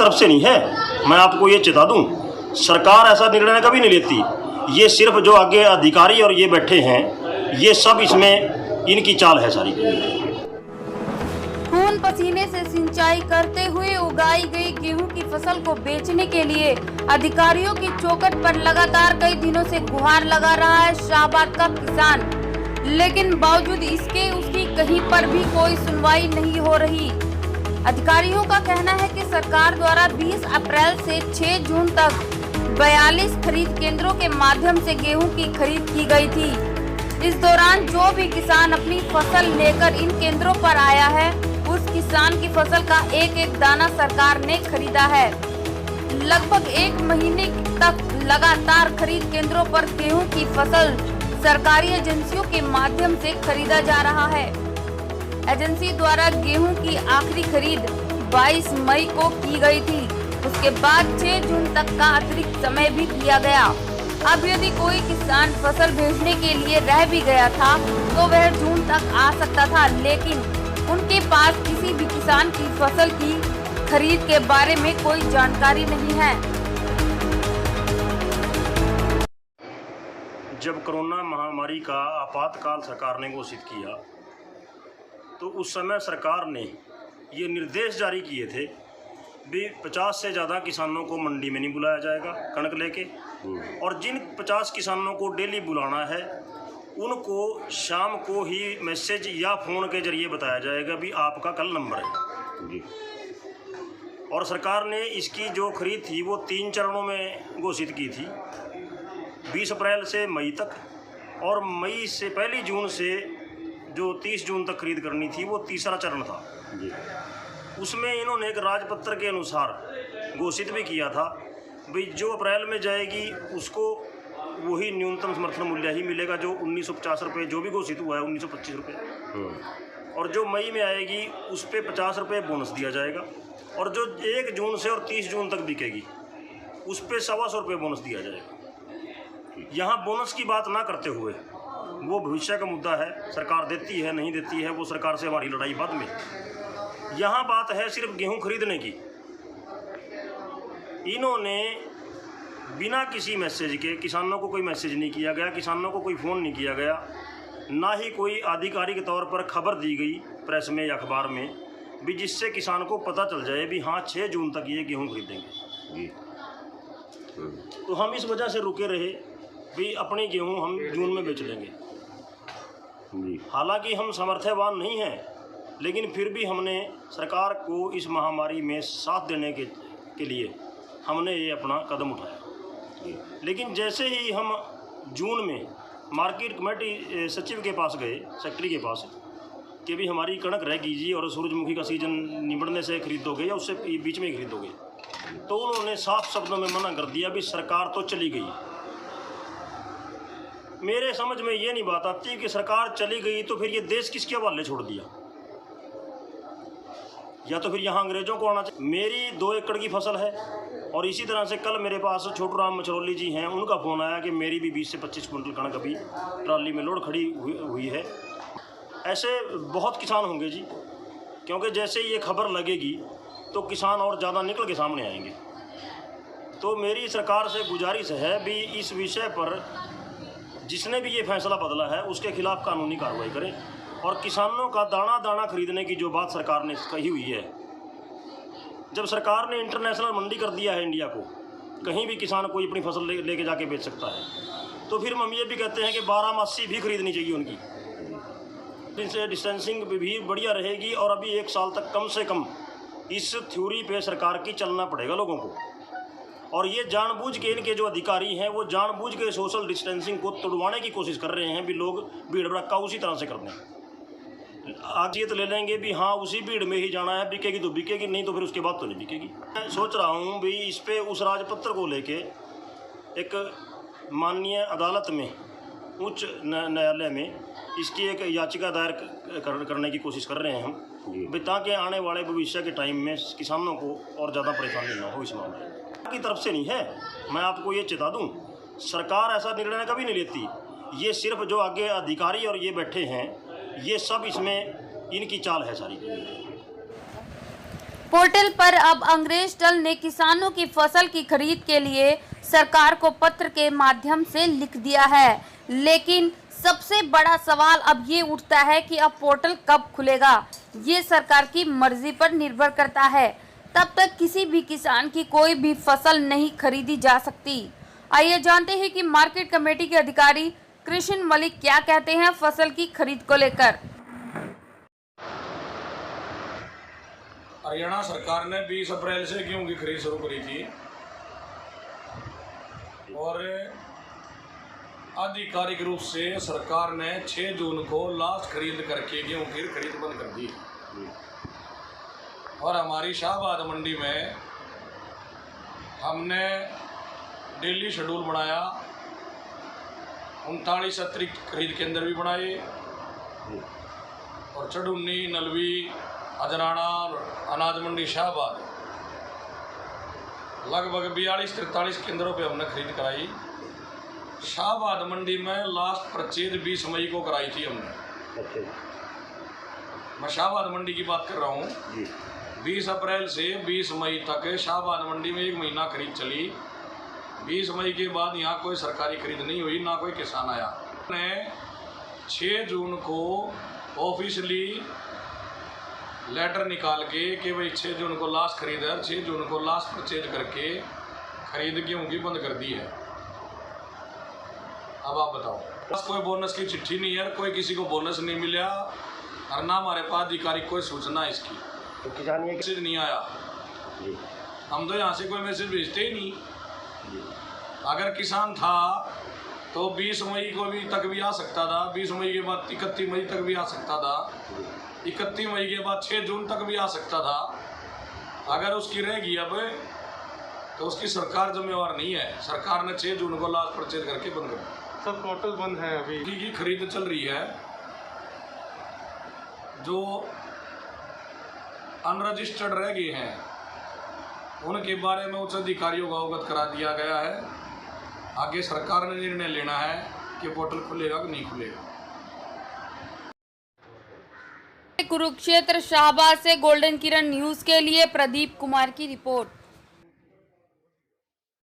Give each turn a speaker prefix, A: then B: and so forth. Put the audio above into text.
A: तरफ से नहीं है। मैं आपको ये चेता दूं, सरकार ऐसा निर्णय कभी नहीं लेती। ये सिर्फ जो आगे अधिकारी और ये बैठे हैं, ये सब इसमें इनकी चाल है सारी।
B: खून पसीने से सिंचाई करते हुए उगाई गई गेहूं की फसल को बेचने के लिए अधिकारियों की चौखट पर लगातार कई दिनों से गुहार लगा रहा है शाहबाद का किसान, लेकिन बावजूद इसके उसकी कहीं पर भी कोई सुनवाई नहीं हो रही। अधिकारियों का कहना है कि सरकार द्वारा 20 अप्रैल से 6 जून तक 42 खरीद केंद्रों के माध्यम से गेहूं की खरीद की गई थी। इस दौरान जो भी किसान अपनी फसल लेकर इन केंद्रों पर आया है, उस किसान की फसल का एक एक दाना सरकार ने खरीदा है। लगभग 1 महीने तक लगातार खरीद केंद्रों पर गेहूं की फसल सरकारी एजेंसियों के माध्यम से खरीदा जा रहा है। एजेंसी द्वारा गेहूं की आखिरी खरीद 22 मई को की गई थी। उसके बाद 6 जून तक का अतिरिक्त समय भी दिया गया। अब यदि कोई किसान फसल भेजने के लिए रह भी गया था तो वह जून तक आ सकता था, लेकिन उनके पास किसी भी किसान की फसल की खरीद के बारे में कोई जानकारी नहीं है।
A: जब कोरोना महामारी का आपातकाल सरकार ने घोषित किया तो उस समय सरकार ने ये निर्देश जारी किए थे भी 50 से ज़्यादा किसानों को मंडी में नहीं बुलाया जाएगा कणक लेके, और जिन 50 किसानों को डेली बुलाना है उनको शाम को ही मैसेज या फ़ोन के जरिए बताया जाएगा भी आपका कल नंबर है। और सरकार ने इसकी जो खरीद थी वो 3 चरणों में घोषित की थी, 20 अप्रैल से मई तक, और मई से 1 जून से जो 30 जून तक खरीद करनी थी वो तीसरा चरण था। उसमें इन्होंने एक राजपत्र के अनुसार घोषित भी किया था भाई जो अप्रैल में जाएगी उसको वही न्यूनतम समर्थन मूल्य ही मिलेगा, जो 1950 रुपये जो भी घोषित हुआ है 1925 रुपये, और जो मई में आएगी उस पर 50 रुपये बोनस दिया जाएगा, और जो 1 जून से और 30 जून तक बिकेगी उस पर 125 रुपये बोनस दिया जाएगा। यहाँ बोनस की बात ना करते हुए, वो भविष्य का मुद्दा है, सरकार देती है नहीं देती है वो सरकार से हमारी लड़ाई बाद में। यहाँ बात है सिर्फ गेहूं खरीदने की। इन्होंने बिना किसी मैसेज के, किसानों को कोई मैसेज नहीं किया गया, किसानों को कोई फ़ोन नहीं किया गया, ना ही कोई आधिकारिक तौर पर खबर दी गई प्रेस में या अखबार में भी जिससे किसान को पता चल जाए भी हाँ 6 जून तक ये गेहूं खरीदेंगे। तो हम इस वजह से रुके रहे भी अपनी गेहूं हम जून में बेच लेंगे। हालांकि हम सामर्थ्यवान नहीं हैं, लेकिन फिर भी हमने सरकार को इस महामारी में साथ देने के लिए हमने ये अपना कदम उठाया। लेकिन जैसे ही हम जून में मार्केट कमेटी सचिव के पास गए, सेक्रेटरी के पास, कि भी हमारी कणक रह कीजिए और सूरजमुखी का सीजन निबड़ने से खरीदोगे या उससे बीच में ही खरीदोगे, तो उन्होंने साफ शब्दों में मना कर दिया भी सरकार तो चली गई। मेरे समझ में ये नहीं बात आती कि सरकार चली गई तो फिर ये देश किसके हवाले छोड़ दिया, या तो फिर यहाँ अंग्रेज़ों को आना चाहिए। मेरी 2 एकड़ की फसल है, और इसी तरह से कल मेरे पास छोटू राम मछरौली जी हैं, उनका फ़ोन आया कि मेरी भी 20 से 25 कुंटल कणक अभी ट्राली में लोड खड़ी हुई है। ऐसे बहुत किसान होंगे जी, क्योंकि जैसे ही ये खबर लगेगी तो किसान और ज़्यादा निकल के सामने आएंगे। तो मेरी सरकार से गुजारिश है भी इस विषय पर जिसने भी ये फैसला बदला है उसके खिलाफ कानूनी कार्रवाई करें, और किसानों का दाना दाना खरीदने की जो बात सरकार ने कही हुई है, जब सरकार ने इंटरनेशनल मंडी कर दिया है इंडिया को, कहीं भी किसान कोई अपनी फसल लेके जाके बेच सकता है, तो फिर हम ये भी कहते हैं कि 12 भी खरीदनी चाहिए उनकी। इनसे डिस्टेंसिंग भी बढ़िया रहेगी, और अभी 1 साल तक कम से कम इस थ्योरी पे सरकार की चलना पड़ेगा लोगों को। और ये जानबूझ के इनके जो अधिकारी हैं वो जानबूझ के सोशल डिस्टेंसिंग को तोड़वाने की कोशिश कर रहे हैं भी लोग भीड़ भड़का उसी तरह से कर दें। आज ये तो ले लेंगे भी हाँ उसी भीड़ में ही जाना है, बिकेगी तो बिकेगी, नहीं तो फिर उसके बाद तो नहीं बिकेगी। मैं सोच रहा हूँ भी इस पे उस राजपत्र को लेके एक माननीय अदालत में, उच्च न्यायालय में इसकी एक याचिका दायर करने की कोशिश कर रहे हैं हम, ताकि आने वाले भविष्य के टाइम में किसानों को और ज़्यादा परेशानी ना हो इस मामले की तरफ से नहीं है। मैं आपको ये चेता दूँ, सरकार ऐसा निर्णय कभी नहीं लेती। ये सिर्फ जो आगे अधिकारी और ये बैठे हैं, ये सब इसमें इनकी चाल है सारी।
B: पोर्टल पर अब अंग्रेज दल ने किसानों की फसल की खरीद के लिए सरकार को पत्र के माध्यम से लिख दिया है, लेकिन सबसे बड़ा सवाल अब ये उठता है कि अब पोर्टल कब खुलेगा। ये सरकार की मर्जी पर निर्भर करता है। तब तक किसी भी किसान की कोई भी फसल नहीं खरीदी जा सकती। आइए जानते हैं कि मार्केट कमेटी के अधिकारी कृष्ण मलिक क्या कहते हैं फसल की खरीद को लेकर।
C: हरियाणा सरकार ने 20 अप्रैल से गेहूं की खरीद शुरू करी थी और आधिकारिक रूप से सरकार ने 6 जून को लास्ट खरीद करके गेहूं की खरीद बंद कर दी। और हमारी शाहबाद मंडी में हमने डेली शेड्यूल बनाया, 39 अतिरिक्त खरीद केंद्र भी बनाए और चढ़ुन्नी, नलवी, अजराना और अनाज मंडी शाहबाद लगभग 42-43 केंद्रों पे हमने खरीद कराई। शाहबाद मंडी में लास्ट परचेज 20 मई को कराई थी हमने। मैं शाहबाद मंडी की बात कर रहा हूँ। 20 अप्रैल से 20 मई तक शाहबाद मंडी में 1 महीना खरीद चली। 20 मई के बाद यहाँ कोई सरकारी खरीद नहीं हुई, ना कोई किसान आया। ने 6 जून को ऑफिशियली लेटर निकाल के कि भाई 6 जून को लास्ट खरीद है, 6 जून को लास्ट परचेज करके खरीद गेहूँ की बंद कर दी है। अब आप बताओ, बस कोई बोनस की चिट्ठी नहीं है, कोई किसी को बोनस नहीं मिला और ना हमारे पास आधिकारिक कोई सूचना इसकी।
A: तो किसान ये
C: मैसेज नहीं आया, हम तो यहाँ से कोई मैसेज भेजते ही नहीं। अगर किसान था तो 20 मई को भी तक भी आ सकता था, 20 मई के बाद 31 मई तक भी आ सकता था, 31 मई के बाद 6 जून तक भी आ सकता था। अगर उसकी रहेगी अब तो उसकी सरकार जिम्मेवार नहीं है। सरकार ने 6 जून को लास्ट परचेज करके बंद कर दिया।
D: सब पोर्टल बंद है अभी
C: की खरीद चल रही है। जो अनरजिस्टर्ड रह गए हैं उनके बारे में उच्च अधिकारियों को अवगत करा दिया गया है। आगे सरकार ने निर्णय लेना है कि पोर्टल खुलेगा कि नहीं खुलेगा।
B: कुरुक्षेत्र शाहबाद से गोल्डन किरण न्यूज के लिए प्रदीप कुमार की रिपोर्ट।